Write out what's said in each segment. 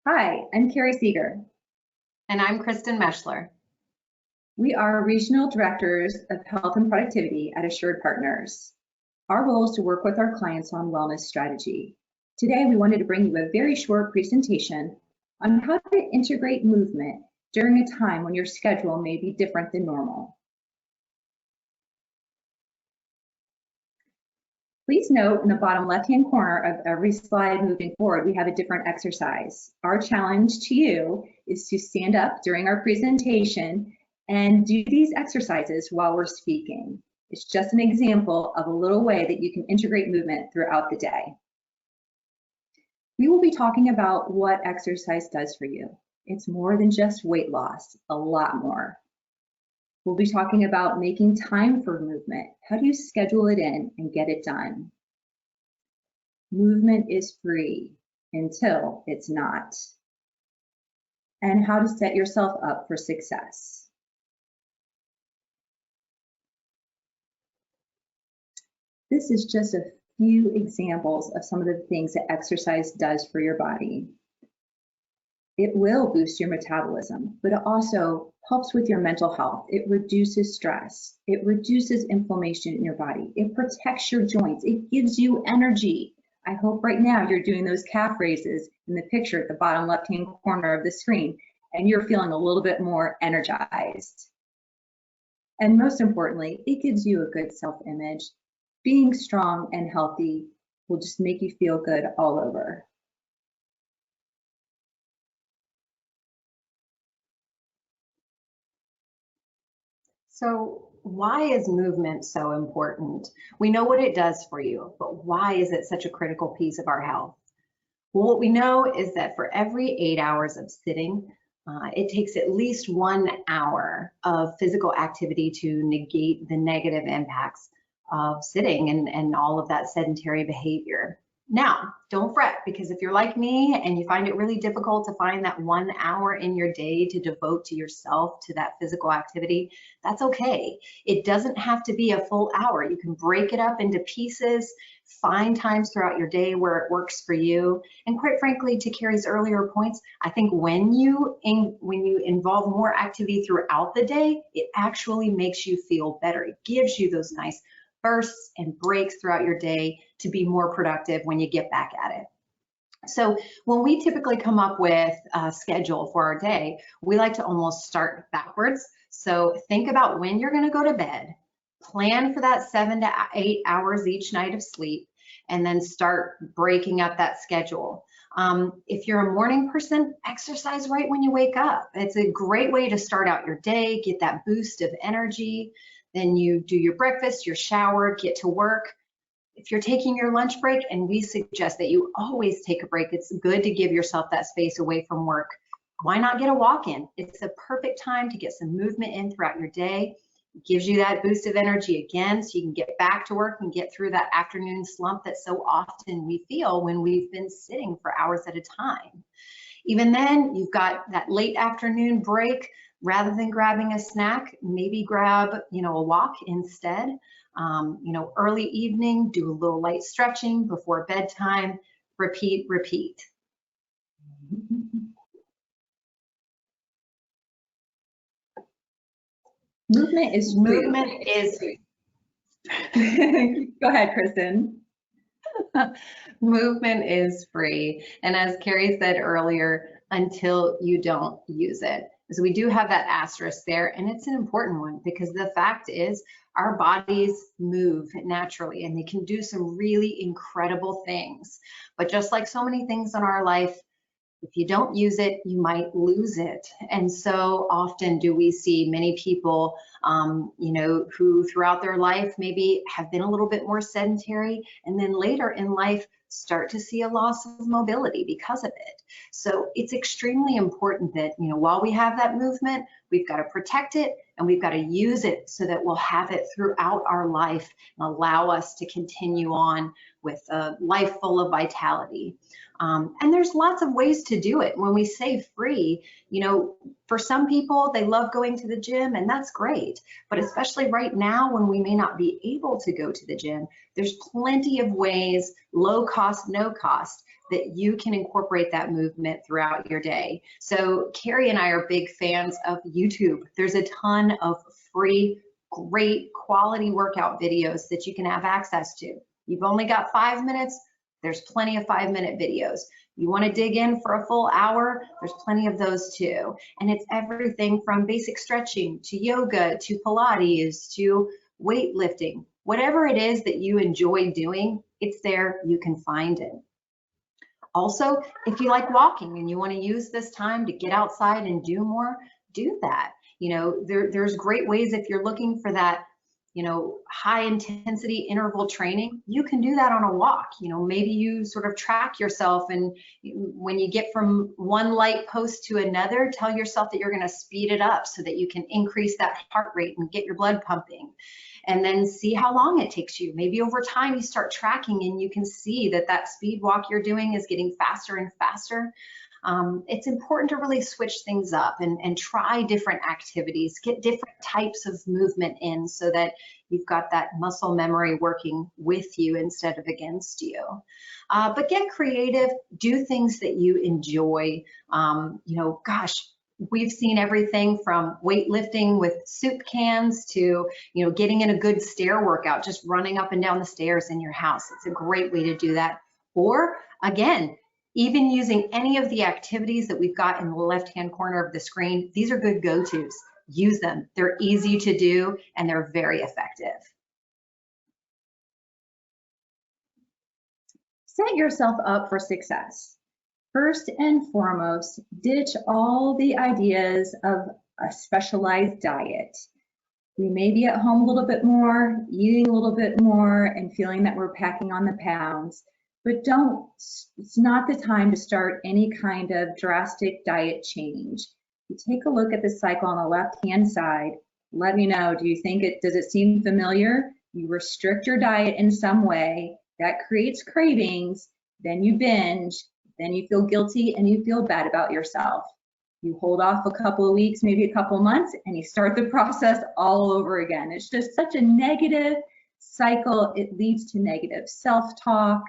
Hi, I'm Carrie Seeger. And I'm Kristen Meschler. We are Regional Directors of Health and Productivity at Assured Partners. Our role is to work with our clients on wellness strategy. Today, we wanted to bring you a very short presentation on how to integrate movement during a time when your schedule may be different than normal. Please note in the bottom left-hand corner of every slide moving forward, we have a different exercise. Our challenge to you is to stand up during our presentation and do these exercises while we're speaking. It's just an example of a little way that you can integrate movement throughout the day. We will be talking about what exercise does for you. It's more than just weight loss, a lot more. We'll be talking about making time for movement. How do you schedule it in and get it done? Movement is free until it's not. And how to set yourself up for success. This is just a few examples of some of the things that exercise does for your body. It will boost your metabolism, but it also helps with your mental health. It reduces stress. It reduces inflammation in your body. It protects your joints. It gives you energy. I hope right now you're doing those calf raises in the picture at the bottom left-hand corner of the screen, and you're feeling a little bit more energized. And most importantly, it gives you a good self-image. Being strong and healthy will just make you feel good all over. So why is movement so important? We know what it does for you, but why is it such a critical piece of our health? Well, what we know is that for every 8 hours of sitting, it takes at least 1 hour of physical activity to negate the negative impacts of sitting and all of that sedentary behavior. Now, don't fret, because if you're like me and you find it really difficult to find that 1 hour in your day to devote to yourself, to that physical activity, that's okay. It doesn't have to be a full hour. You can break it up into pieces, find times throughout your day where it works for you. And quite frankly, to Carrie's earlier points, I think when you involve more activity throughout the day, it actually makes you feel better. It gives you those nice bursts and breaks throughout your day to be more productive when you get back at it. So when we typically come up with a schedule for our day, we like to almost start backwards. So think about when you're going to go to bed, plan for that 7 to 8 hours each night of sleep, and then start breaking up that schedule. If you're a morning person, exercise right when you wake up. It's a great way to start out your day, get that boost of energy. Then you do your breakfast, your shower, get to work. If you're taking your lunch break, and we suggest that you always take a break, it's good to give yourself that space away from work. Why not get a walk in? It's a perfect time to get some movement in throughout your day. It gives you that boost of energy again, so you can get back to work and get through that afternoon slump that so often we feel when we've been sitting for hours at a time. Even then, you've got that late afternoon break. Rather than grabbing a snack, maybe grab, a walk instead. Early evening, do a little light stretching before bedtime. Repeat, repeat. Movement is Go ahead, Kristen. Movement is free. And as Carrie said earlier, until you don't use it. So we do have that asterisk there, and it's an important one because the fact is our bodies move naturally and they can do some really incredible things. But just like so many things in our life, if you don't use it, you might lose it. And so often do we see many people, who throughout their life maybe have been a little bit more sedentary, and then later in life start to see a loss of mobility because of it. So it's extremely important that, while we have that movement, we've got to protect it and we've got to use it so that we'll have it throughout our life and allow us to continue on with a life full of vitality. And there's lots of ways to do it. When we say free, for some people, they love going to the gym, and that's great. But especially right now when we may not be able to go to the gym, There's plenty of ways, low cost, no cost, that you can incorporate that movement throughout your day. So Carrie and I are big fans of YouTube. There's a ton of free, great quality workout videos that you can have access to. You've only got 5 minutes, there's plenty of 5-minute videos. You want to dig in for a full hour, there's plenty of those too. And it's everything from basic stretching to yoga to Pilates to weightlifting. Whatever it is that you enjoy doing, it's there, you can find it. Also, if you like walking and you want to use this time to get outside and do more, do that. You know, there's great ways if you're looking for that, you know, high intensity interval training, you can do that on a walk. You know, maybe you sort of track yourself, and when you get from one light post to another, tell yourself that you're going to speed it up so that you can increase that heart rate and get your blood pumping. And then see how long it takes you. Maybe over time you start tracking and you can see that that speed walk you're doing is getting faster and faster. It's important to really switch things up and try different activities, get different types of movement in so that you've got that muscle memory working with you instead of against you. But get creative, do things that you enjoy. You know, gosh, we've seen everything from weightlifting with soup cans to, you know, getting in a good stair workout, just running up and down the stairs in your house. It's a great way to do that. Or again, even using any of the activities that we've got in the left-hand corner of the screen, these are good go-tos. Use them. They're easy to do and they're very effective. Set yourself up for success. First and foremost, ditch all the ideas of a specialized diet. We may be at home a little bit more, eating a little bit more, and feeling that we're packing on the pounds, but it's not the time to start any kind of drastic diet change. You take a look at the cycle on the left-hand side, let me know, does it seem familiar? You restrict your diet in some way, that creates cravings, then you binge, then you feel guilty and you feel bad about yourself. You hold off a couple of weeks, maybe a couple of months, and you start the process all over again. It's just such a negative cycle. It leads to negative self-talk.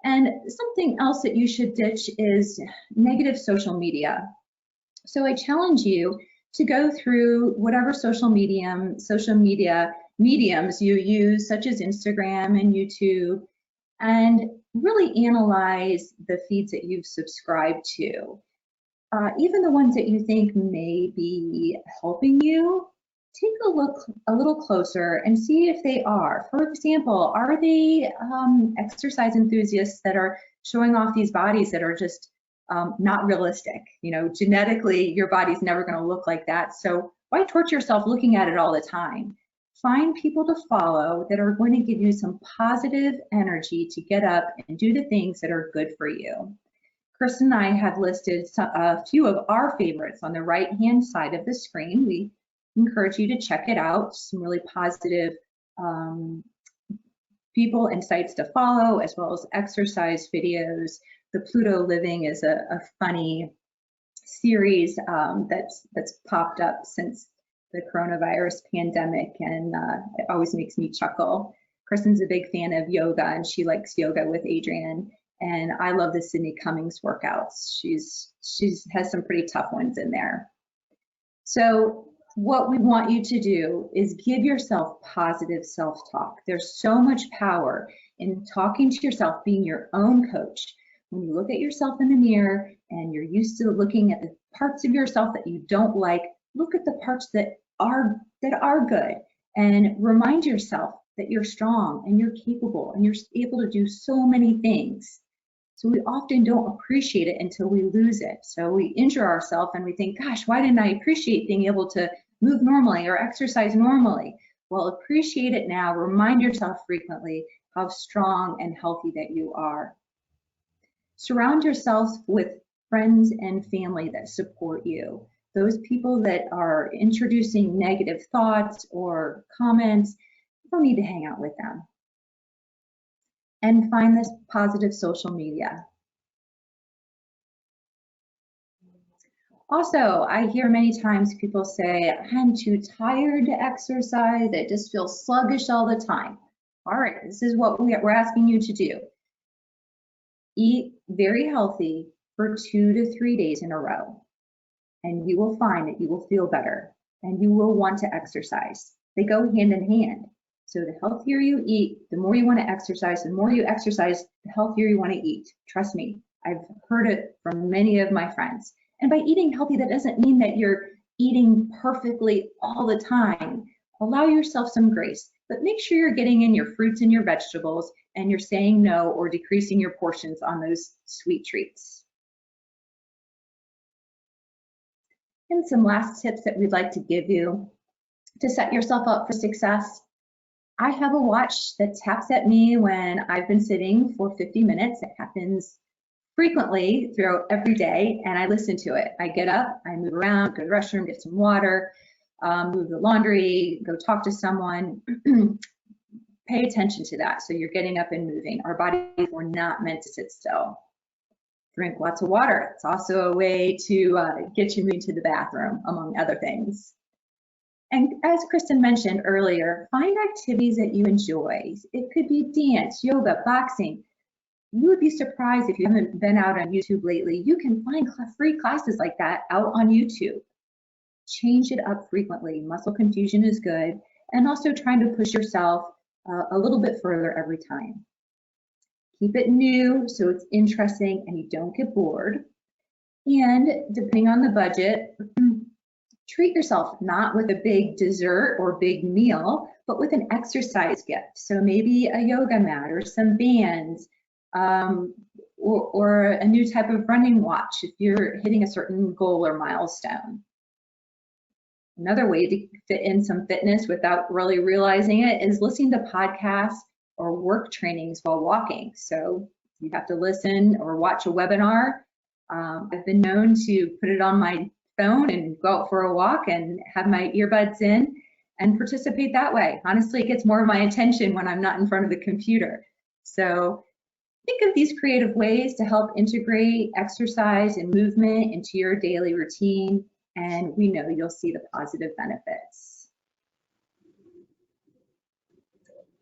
And something else that you should ditch is negative social media. So I challenge you to go through whatever social media mediums you use, such as Instagram and YouTube, and really analyze the feeds that you've subscribed to. Even the ones that you think may be helping you, take a look a little closer and see if they are. For example, are they exercise enthusiasts that are showing off these bodies that are just not realistic? You know, genetically, your body's never going to look like that. So why torture yourself looking at it all the time? Find people to follow that are going to give you some positive energy to get up and do the things that are good for you. Kristen and I have listed a few of our favorites on the right-hand side of the screen. We encourage you to check it out. Some really positive people and sites to follow, as well as exercise videos. The Pluto Living is a funny series that's popped up since the coronavirus pandemic, and it always makes me chuckle. Kristen's a big fan of yoga, and she likes yoga with Adriene, and I love the Sydney Cummings workouts. She has some pretty tough ones in there. So what we want you to do is give yourself positive self-talk. There's so much power in talking to yourself, being your own coach. When you look at yourself in the mirror and you're used to looking at the parts of yourself that you don't like, look at the parts that are good, and remind yourself that you're strong and you're capable and you're able to do so many things. So we often don't appreciate it until we lose it. So we injure ourselves and we think, gosh, why didn't I appreciate being able to move normally or exercise normally? Well, appreciate it now. Remind yourself frequently how strong and healthy that you are. Surround yourself with friends and family that support you. Those people that are introducing negative thoughts or comments, you don't need to hang out with them. And find this positive social media. Also, I hear many times people say, I'm too tired to exercise, I just feel sluggish all the time. All right, this is what we're asking you to do. Eat very healthy for 2 to 3 days in a row, and you will find that you will feel better and you will want to exercise. They go hand in hand. So the healthier you eat, the more you want to exercise. The more you exercise, the healthier you want to eat. Trust me, I've heard it from many of my friends. And by eating healthy, that doesn't mean that you're eating perfectly all the time. Allow yourself some grace, but make sure you're getting in your fruits and your vegetables and you're saying no or decreasing your portions on those sweet treats. And some last tips that we'd like to give you to set yourself up for success. I have a watch that taps at me when I've been sitting for 50 minutes. It happens frequently throughout every day, and I listen to it. I get up, I move around, go to the restroom, get some water, move the laundry, go talk to someone. Pay attention to that. So you're getting up and moving. Our bodies were not meant to sit still. Drink lots of water. It's also a way to get you moving to the bathroom, among other things. And as Kristen mentioned earlier, find activities that you enjoy. It could be dance, yoga, boxing. You would be surprised if you haven't been out on YouTube lately. You can find free classes like that out on YouTube. Change it up frequently. Muscle confusion is good. And also trying to push yourself a little bit further every time. Keep it new so it's interesting and you don't get bored. And depending on the budget, treat yourself not with a big dessert or big meal, but with an exercise gift. So maybe a yoga mat or some bands, or a new type of running watch if you're hitting a certain goal or milestone. Another way to fit in some fitness without really realizing it is listening to podcasts or work trainings while walking. So you have to listen or watch a webinar. I've been known to put it on my phone and go out for a walk and have my earbuds in and participate that way. Honestly, it gets more of my attention when I'm not in front of the computer. So think of these creative ways to help integrate exercise and movement into your daily routine, and we know you'll see the positive benefits.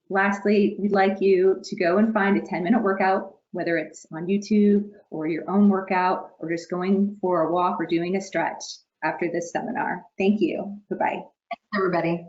Lastly, we'd like you to go and find a 10-minute workout, whether it's on YouTube or your own workout or just going for a walk or doing a stretch after this seminar. Thank you. Bye-bye. Thanks, everybody.